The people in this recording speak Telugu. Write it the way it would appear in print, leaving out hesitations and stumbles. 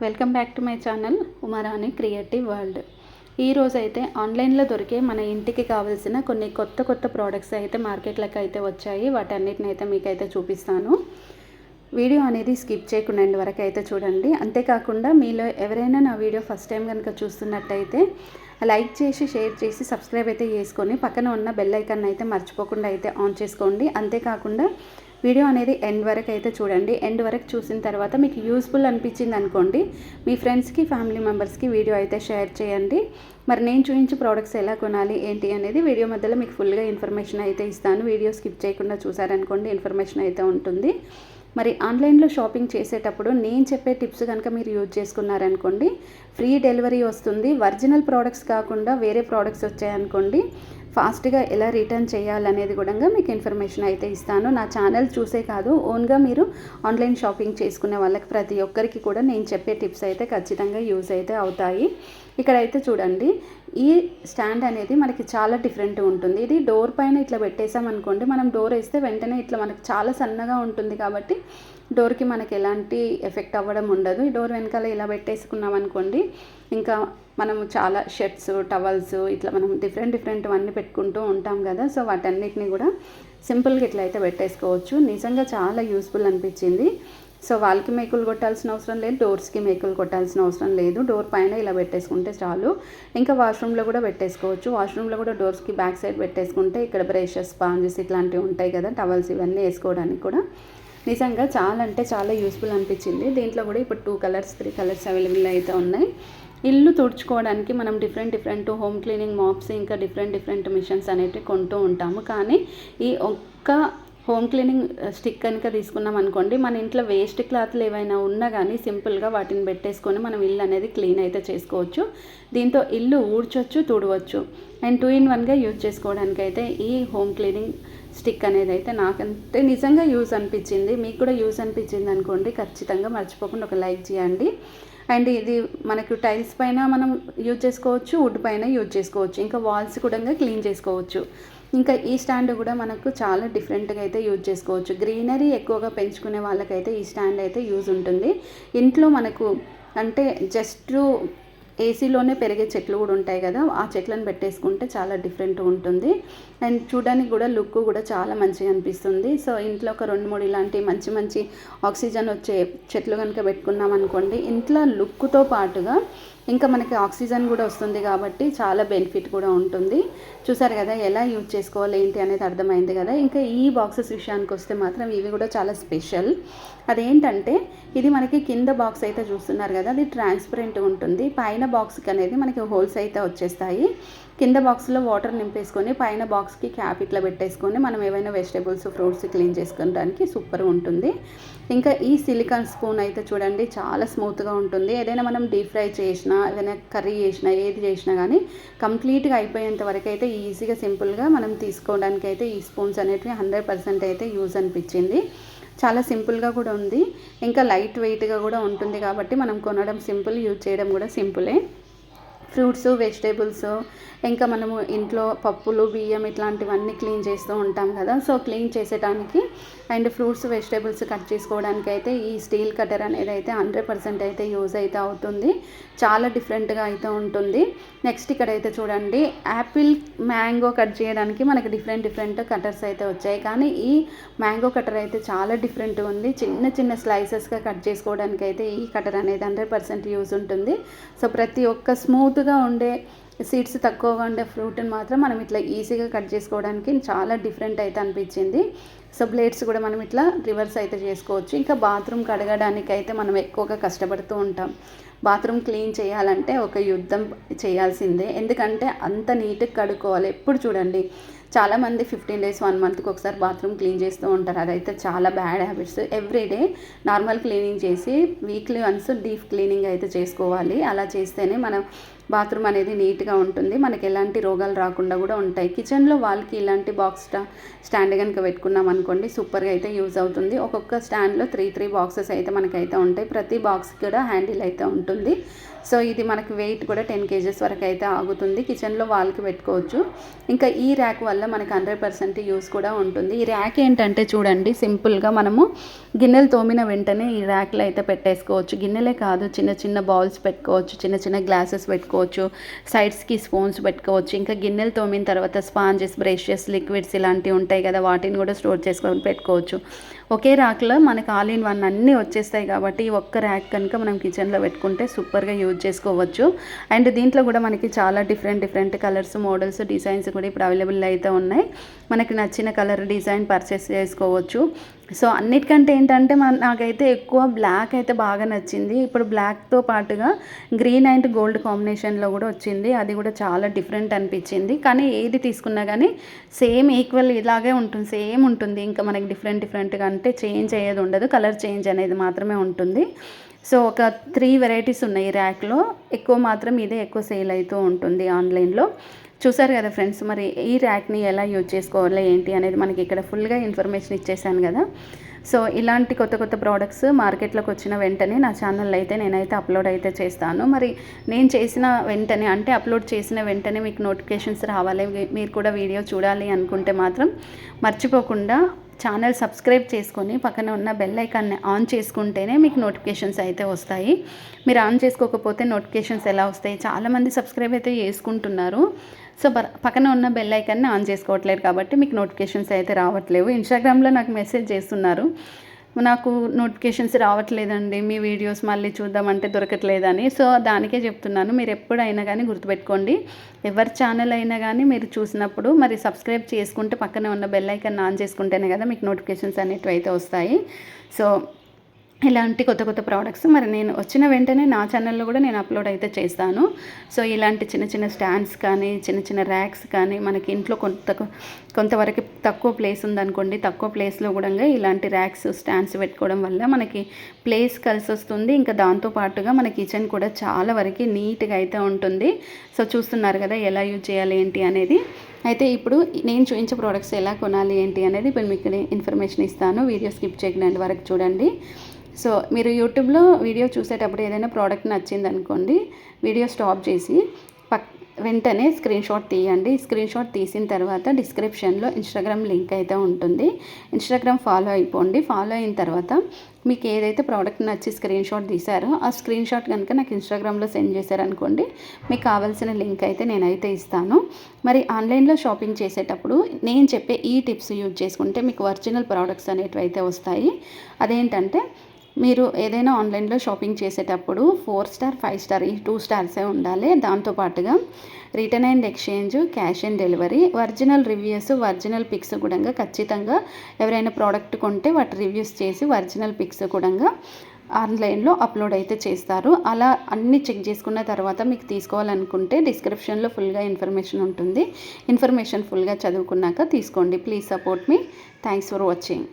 Welcome back to my channel Uma Rani creative world. ఈరోజు అయితే ఆన్లైన్లో దొరికే మన ఇంటికి కావాల్సిన కొన్ని కొత్త ప్రోడక్ట్స్ అయితే మార్కెట్లోకి అయితే వచ్చాయి. వాటన్నిటిని అయితే మీకైతే చూపిస్తాను. వీడియో అనేది స్కిప్ చేయకుండా ఎండ్ వరకు అయితే చూడండి. అంతేకాకుండా మీలో ఎవరైనా నా వీడియో ఫస్ట్ టైం కనుక చూస్తున్నట్టయితే లైక్ చేసి షేర్ చేసి సబ్స్క్రైబ్ అయితే చేసుకొని పక్కన ఉన్న బెల్ ఐకాన్ అయితే మర్చిపోకుండా అయితే ఆన్ చేసుకోండి. అంతేకాకుండా వీడియో అనేది ఎండ్ వరకు అయితే చూడండి. ఎండ్ వరకు చూసిన తర్వాత మీకు యూస్ఫుల్ అనిపించింది అనుకోండి, మీ ఫ్రెండ్స్కి ఫ్యామిలీ మెంబర్స్కి వీడియో అయితే షేర్ చేయండి. మరి నేను చూపించే ప్రోడక్ట్స్ ఎలా కొనాలి ఏంటి అనేది వీడియో మధ్యలో మీకు ఫుల్గా ఇన్ఫర్మేషన్ అయితే ఇస్తాను. వీడియో స్కిప్ చేయకుండా చూసారనుకోండి ఇన్ఫర్మేషన్ అయితే ఉంటుంది. మరి ఆన్లైన్లో షాపింగ్ చేసేటప్పుడు నేను చెప్పే టిప్స్ కనుక మీరు యూజ్ చేసుకున్నారనుకోండి ఫ్రీ డెలివరీ వస్తుంది. ఒరిజినల్ ప్రోడక్ట్స్ కాకుండా వేరే ప్రోడక్ట్స్ వచ్చాయనుకోండి ఫాస్ట్గా ఎలా రిటర్న్ చేయాలనేది కూడా మీకు ఇన్ఫర్మేషన్ అయితే ఇస్తాను. నా ఛానల్ చూసే కాదు, ఓన్గా మీరు ఆన్లైన్ షాపింగ్ చేసుకునే వాళ్ళకి ప్రతి ఒక్కరికి కూడా నేను చెప్పే టిప్స్ అయితే ఖచ్చితంగా యూజ్ అయితే అవుతాయి. ఇక్కడైతే చూడండి, ఈ స్టాండ్ అనేది మనకి చాలా డిఫరెంట్ ఉంటుంది. ఇది డోర్ పైన ఇట్లా పెట్టేసామనుకోండి, మనం డోర్ వేస్తే వెంటనే ఇట్లా మనకు చాలా సన్నగా ఉంటుంది కాబట్టి డోర్కి మనకి ఎలాంటి ఎఫెక్ట్ అవ్వడం ఉండదు. ఈ డోర్ వెనకాల ఇలా పెట్టేసుకున్నాం అనుకోండి, ఇంకా మనము చాలా షర్ట్స్ టవల్స్ ఇట్లా మనం డిఫరెంట్ అన్నీ పెట్టుకుంటూ ఉంటాం కదా. సో వాటన్నిటిని కూడా సింపుల్గా ఇట్లా అయితే పెట్టేసుకోవచ్చు. నిజంగా చాలా యూస్ఫుల్ అనిపించింది. సో వాళ్ళకి మేకులు కొట్టాల్సిన అవసరం లేదు, డోర్స్కి మేకులు కొట్టాల్సిన అవసరం లేదు. డోర్ పైన ఇలా పెట్టేసుకుంటే చాలు. ఇంకా వాష్రూమ్లో కూడా పెట్టేసుకోవచ్చు. వాష్రూమ్లో కూడా డోర్స్కి బ్యాక్ సైడ్ పెట్టేసుకుంటే ఇక్కడ బ్రషెస్ స్పాంజెస్ ఇట్లాంటివి ఉంటాయి కదా, టవల్స్ ఇవన్నీ వేసుకోవడానికి కూడా నిజంగా చాలా అంటే చాలా యూస్ఫుల్ అనిపించింది. దీంట్లో కూడా ఇప్పుడు 2 కలర్స్ 3 కలర్స్ అవైలబుల్ అయితే ఉన్నాయి. ఇల్లు తుడుచుకోవడానికి మనం డిఫరెంట్ హోమ్ క్లీనింగ్ మాప్స్ ఇంకా డిఫరెంట్ మిషన్స్ అనేటివి కొంటూ ఉంటాము. కానీ ఈ ఒక్క హోమ్ క్లీనింగ్ స్టిక్ కనుక తీసుకున్నాం అనుకోండి, మన ఇంట్లో వేస్ట్ క్లాత్లు ఏవైనా ఉన్నా కానీ సింపుల్గా వాటిని పెట్టేసుకొని మనం ఇల్లు అనేది క్లీన్ అయితే చేసుకోవచ్చు. దీంతో ఇల్లు ఊడ్చొచ్చు, తుడవచ్చు. అండ్ 2 in 1గా యూజ్ చేసుకోవడానికి అయితే ఈ హోమ్ క్లీనింగ్ స్టిక్ అనేది అయితే నాకంటే నిజంగా యూజ్ అనిపించింది. మీకు కూడా యూజ్ అనిపించింది అనుకోండి, ఖచ్చితంగా మర్చిపోకుండా ఒక లైక్ చేయండి. అండ్ ఇది మనకు టైల్స్ పైన మనం యూజ్ చేసుకోవచ్చు, వుడ్ పైన యూజ్ చేసుకోవచ్చు, ఇంకా వాల్స్ కూడా క్లీన్ చేసుకోవచ్చు. ఇంకా ఈ స్టాండ్ కూడా మనకు చాలా డిఫరెంట్గా అయితే యూజ్ చేసుకోవచ్చు. గ్రీనరీ ఎక్కువగా పెంచుకునే వాళ్ళకైతే ఈ స్టాండ్ అయితే యూజ్ ఉంటుంది. ఇంట్లో మనకు అంటే జస్ట్ ఏసీలోనే పెరిగే చెట్లు కూడా ఉంటాయి కదా, ఆ చెట్లను పెట్టేసుకుంటే చాలా డిఫరెంట్ ఉంటుంది. అండ్ చూడడానికి కూడా లుక్ కూడా చాలా మంచిగా అనిపిస్తుంది. సో ఇంట్లో ఒక 2-3 ఇలాంటి మంచి ఆక్సిజన్ వచ్చే చెట్లు కనుక పెట్టుకున్నాం అనుకోండి, ఇంట్లో లుక్తో పాటుగా ఇంకా మనకి ఆక్సిజన్ కూడా వస్తుంది కాబట్టి చాలా బెనిఫిట్ కూడా ఉంటుంది. చూసారు కదా ఎలా యూజ్ చేసుకోవాలి ఏంటి అనేది అర్థమైంది కదా. ఇంకా ఈ బాక్సెస్ విషయానికి వస్తే మాత్రం ఇవి కూడా చాలా స్పెషల్. అదేంటంటే ఇది మనకి కింద బాక్స్ అయితే చూస్తున్నారు కదా, అది ట్రాన్స్పరెంట్ ఉంటుంది. పైన బాక్స్కి అనేది మనకి హోల్స్ అయితే వచ్చేస్తాయి. కింద బాక్స్లో వాటర్ నింపేసుకొని పైన బాక్స్కి క్యాప్ ఇట్లా పెట్టేసుకొని మనం ఏవైనా వెజిటేబుల్స్ ఫ్రూట్స్ క్లీన్ చేసుకోవడానికి సూపర్ ఉంటుంది. ఇంకా ఈ సిలికాన్ స్పూన్ అయితే చూడండి చాలా స్మూత్గా ఉంటుంది. ఏదైనా మనం డీప్ ఫ్రై చేసినా ఏదైనా కర్రీ చేసినా ఏది చేసినా కానీ కంప్లీట్గా అయిపోయేంత వరకు అయితే ఈజీగా సింపుల్గా మనం తీసుకోవడానికి అయితే ఈ స్పూన్స్ అనేటివి 100% అయితే యూజ్ అనిపించింది. చాలా సింపుల్గా కూడా ఉంది, ఇంకా లైట్ వెయిట్గా కూడా ఉంటుంది కాబట్టి మనం కొనడం సింపుల్, యూజ్ చేయడం కూడా సింపులే. ఫ్రూట్స్ వెజిటేబుల్స్ ఇంకా మనము ఇంట్లో పప్పులు బియ్యం ఇట్లాంటివన్నీ క్లీన్ చేస్తూ ఉంటాం కదా. సో క్లీన్ చేసేటానికి అండ్ ఫ్రూట్స్ వెజిటేబుల్స్ కట్ చేసుకోవడానికి అయితే ఈ స్టీల్ కటర్ అనేది అయితే 100% అయితే యూజ్ అయితే అవుతుంది. చాలా డిఫరెంట్గా అయితే ఉంటుంది. నెక్స్ట్ ఇక్కడైతే చూడండి, యాపిల్ మ్యాంగో కట్ చేయడానికి మనకి డిఫరెంట్ కటర్స్ అయితే వచ్చాయి. కానీ ఈ మ్యాంగో కటర్ అయితే చాలా డిఫరెంట్ ఉంది. చిన్న స్లైసెస్గా కట్ చేసుకోవడానికి అయితే ఈ కటర్ అనేది 100% యూజ్ ఉంటుంది. సో ప్రతి ఒక్క స్మూత్గా ఉండే సీడ్స్ తక్కువగా ఉండే ఫ్రూట్ని మాత్రం మనం ఇట్లా ఈజీగా కట్ చేసుకోవడానికి చాలా డిఫరెంట్ అయితే అనిపించింది. సో బ్లేడ్స్ కూడా మనం ఇట్లా రివర్స్ అయితే చేసుకోవచ్చు. ఇంకా బాత్రూమ్ కడగడానికి అయితే మనం ఎక్కువగా కష్టపడుతూ ఉంటాం. బాత్రూమ్ క్లీన్ చేయాలంటే ఒక యుద్ధం చేయాల్సిందే, ఎందుకంటే అంత నీట్గా కడుక్కోవాలి. ఎప్పుడు చూడండి చాలామంది 15 days 1 monthకి ఒకసారి బాత్రూమ్ క్లీన్ చేస్తూ ఉంటారు. అదైతే చాలా bad habits. Everyday normal cleaning చేసి వీక్లీ వన్స్ డీప్ క్లీనింగ్ అయితే చేసుకోవాలి. అలా చేస్తేనే మన బాత్రూమ్ అనేది నీట్గా ఉంటుంది, మనకి ఎలాంటి రోగాలు రాకుండా కూడా ఉంటాయి. కిచెన్లో వాళ్ళకి ఇలాంటి బాక్స్ స్టాండ్ కనుక పెట్టుకున్నాం అనుకోండి సూపర్గా అయితే యూజ్ అవుతుంది. ఒక్కొక్క స్టాండ్లో 3 బాక్సెస్ అయితే మనకైతే ఉంటాయి. ప్రతి బాక్స్ కూడా హ్యాండిల్ అయితే ఉంటుంది. సో ఇది మనకి వెయిట్ కూడా 10 kgs వరకు అయితే ఆగుతుంది. కిచెన్లో వాల్కి పెట్టుకోవచ్చు. ఇంకా ఈ ర్యాక్ వల్ల మనకి 100% యూస్ కూడా ఉంటుంది. ఈ ర్యాక్ ఏంటంటే చూడండి, సింపుల్గా మనము గిన్నెలు తోమిన వెంటనే ఈ ర్యాక్లో అయితే పెట్టేసుకోవచ్చు. గిన్నెలే కాదు, చిన్న చిన్న బౌల్స్ పెట్టుకోవచ్చు, చిన్న చిన్న గ్లాసెస్ పెట్టుకోవచ్చు, సైడ్స్కి స్పూన్స్ పెట్టుకోవచ్చు. ఇంకా గిన్నెలు తోమిన తర్వాత స్పాంజెస్, బ్రషెస్, లిక్విడ్స్ ఇలాంటివి ఉంటాయి కదా, వాటిని కూడా స్టోర్ చేసుకొని పెట్టుకోవచ్చు. ఒకే ర్యాక్లో మనకి ఆల్ ఇన్ వన్ అన్నీ వచ్చేస్తాయి కాబట్టి ఈ ఒక్క ర్యాక్ కనుక మనం కిచెన్లో పెట్టుకుంటే సూపర్గా యూజ్ చేసుకోవచ్చు. అండ్ దీంట్లో కూడా మనకి చాలా డిఫరెంట్ కలర్స్, మోడల్స్, డిజైన్స్ కూడా ఇప్పుడు అవైలబుల్ అయితే ఉన్నాయి. మనకి నచ్చిన కలర్, డిజైన్ పర్చేస్ చేసుకోవచ్చు. సో అన్నిటికంటే ఏంటంటే నాకైతే ఎక్కువ బ్లాక్ అయితే బాగా నచ్చింది. ఇప్పుడు బ్లాక్తో పాటుగా గ్రీన్ అండ్ గోల్డ్ కాంబినేషన్లో కూడా వచ్చింది. అది కూడా చాలా డిఫరెంట్ అనిపించింది. కానీ ఏది తీసుకున్నా కానీ సేమ్ ఈక్వల్ ఇలాగే ఉంటుంది, సేమ్ ఉంటుంది. ఇంకా మనకి డిఫరెంట్గా అంటే చేంజ్ అయ్యేది ఉండదు, కలర్ చేంజ్ అనేది మాత్రమే ఉంటుంది. సో ఒక 3 వెరైటీస్ ఉన్నాయి ఈ ర్యాక్లో. ఎక్కువ మాత్రం ఇదే ఎక్కువ సేల్ అవుతూ ఉంటుంది ఆన్లైన్లో. చూసారు కదా ఫ్రెండ్స్, మరి ఈ ర్యాక్ని ఎలా యూజ్ చేసుకోవాలి ఏంటి అనేది మనకి ఇక్కడ ఫుల్గా ఇన్ఫర్మేషన్ ఇచ్చేసాను కదా. సో ఇలాంటి కొత్త ప్రోడక్ట్స్ మార్కెట్లోకి వచ్చిన వెంటనే నా ఛానల్లో అయితే నేనైతే అప్లోడ్ అయితే చేస్తాను. మరి నేను చేసిన వెంటనే అంటే అప్లోడ్ చేసిన వెంటనే మీకు నోటిఫికేషన్స్ రావాలి, మీరు కూడా వీడియో చూడాలి అనుకుంటే మాత్రం మర్చిపోకుండా ఛానల్ సబ్స్క్రైబ్ చేసుకొని పక్కన ఉన్న బెల్ ఐకాన్ని ఆన్ చేసుకుంటేనే మీకు నోటిఫికేషన్స్ అయితే వస్తాయి. మీరు ఆన్ చేసుకోకపోతే నోటిఫికేషన్స్ ఎలా వస్తాయి? చాలామంది సబ్స్క్రైబ్ అయితే చేసుకుంటున్నారు. సో పక్కన ఉన్న బెల్ ఐకాన్ని ఆన్ చేసుకోవట్లేదు కాబట్టి మీకు నోటిఫికేషన్స్ అయితే రావట్లేవు. ఇన్స్టాగ్రామ్లో నాకు మెసేజ్ చేస్తున్నారు, నాకు నోటిఫికేషన్స్ రావట్లేదండి, మీ వీడియోస్ మళ్ళీ చూద్దామంటే దొరకట్లేదని. సో దానికే చెప్తున్నాను, మీరు ఎప్పుడైనా కానీ గుర్తుపెట్టుకోండి, ఎవరి ఛానల్ అయినా కానీ మీరు చూసినప్పుడు మరి సబ్స్క్రైబ్ చేసుకుంటే పక్కనే ఉన్న బెల్ ఐకాన్ ఆన్ చేసుకుంటేనే కదా మీకు నోటిఫికేషన్స్ అనేటివి అయితే వస్తాయి. సో ఇలాంటి కొత్త ప్రోడక్ట్స్ మరి నేను వచ్చిన వెంటనే నా ఛానల్లో కూడా నేను అప్లోడ్ అయితే చేస్తాను. సో ఇలాంటి చిన్న స్టాండ్స్ కానీ, చిన్న ర్యాక్స్ కానీ, మనకి ఇంట్లో కొంతవరకు తక్కువ ప్లేస్ ఉందనుకోండి, తక్కువ ప్లేస్లో కూడా ఇలాంటి ర్యాక్స్, స్టాండ్స్ పెట్టుకోవడం వల్ల మనకి ప్లేస్ కలిసి వస్తుంది. ఇంకా దాంతోపాటుగా మన కిచెన్ కూడా చాలా వరకు నీట్గా అయితే ఉంటుంది. సో చూస్తున్నారు కదా ఎలా యూజ్ చేయాలి ఏంటి అనేది. అయితే ఇప్పుడు నేను చూపించే ప్రోడక్ట్స్ ఎలా కొనాలి ఏంటి అనేది ఇప్పుడు మీకు ఇన్ఫర్మేషన్ ఇస్తాను. వీడియో స్కిప్ చేయకుండా వరకు చూడండి. సో మీరు యూట్యూబ్లో వీడియో చూసేటప్పుడు ఏదైనా ప్రోడక్ట్ నచ్చింది అనుకోండి, వీడియో స్టాప్ చేసి వెంటనే స్క్రీన్ షాట్ తీయండి. స్క్రీన్ షాట్ తీసిన తర్వాత డిస్క్రిప్షన్లో ఇన్స్టాగ్రామ్ లింక్ అయితే ఉంటుంది. ఇన్స్టాగ్రామ్ ఫాలో అయిపోండి. ఫాలో అయిన తర్వాత మీకు ఏదైతే ప్రోడక్ట్ నచ్చి స్క్రీన్ షాట్ తీసారో ఆ స్క్రీన్ షాట్ కనుక నాకు ఇన్స్టాగ్రామ్లో సెండ్ చేశారనుకోండి, మీకు కావాల్సిన లింక్ అయితే నేనైతే ఇస్తాను. మరి ఆన్లైన్లో షాపింగ్ చేసేటప్పుడు నేను చెప్పే ఈ టిప్స్ యూజ్ చేసుకుంటే మీకు ఒరిజినల్ ప్రోడక్ట్స్ అనేటివి అయితే వస్తాయి. అదేంటంటే మీరు ఏదైనా ఆన్లైన్లో షాపింగ్ చేసేటప్పుడు 4 స్టార్ 5 స్టార్ ఈ 2 స్టార్సే ఉండాలి. దాంతోపాటుగా return and exchange, cash on delivery, original reviews, original pics కూడా ఖచ్చితంగా ఎవరైనా ప్రోడక్ట్ కొంటే వాటి రివ్యూస్ చేసి ఒరిజినల్ పిక్స్ కూడా ఆన్లైన్లో అప్లోడ్ అయితే చేస్తారు. అలా అన్నీ చెక్ చేసుకున్న తర్వాత మీకు తీసుకోవాలనుకుంటే డిస్క్రిప్షన్లో ఫుల్గా ఇన్ఫర్మేషన్ ఉంటుంది. ఇన్ఫర్మేషన్ ఫుల్గా చదువుకున్నాక తీసుకోండి. Please support me. Thanks for watching.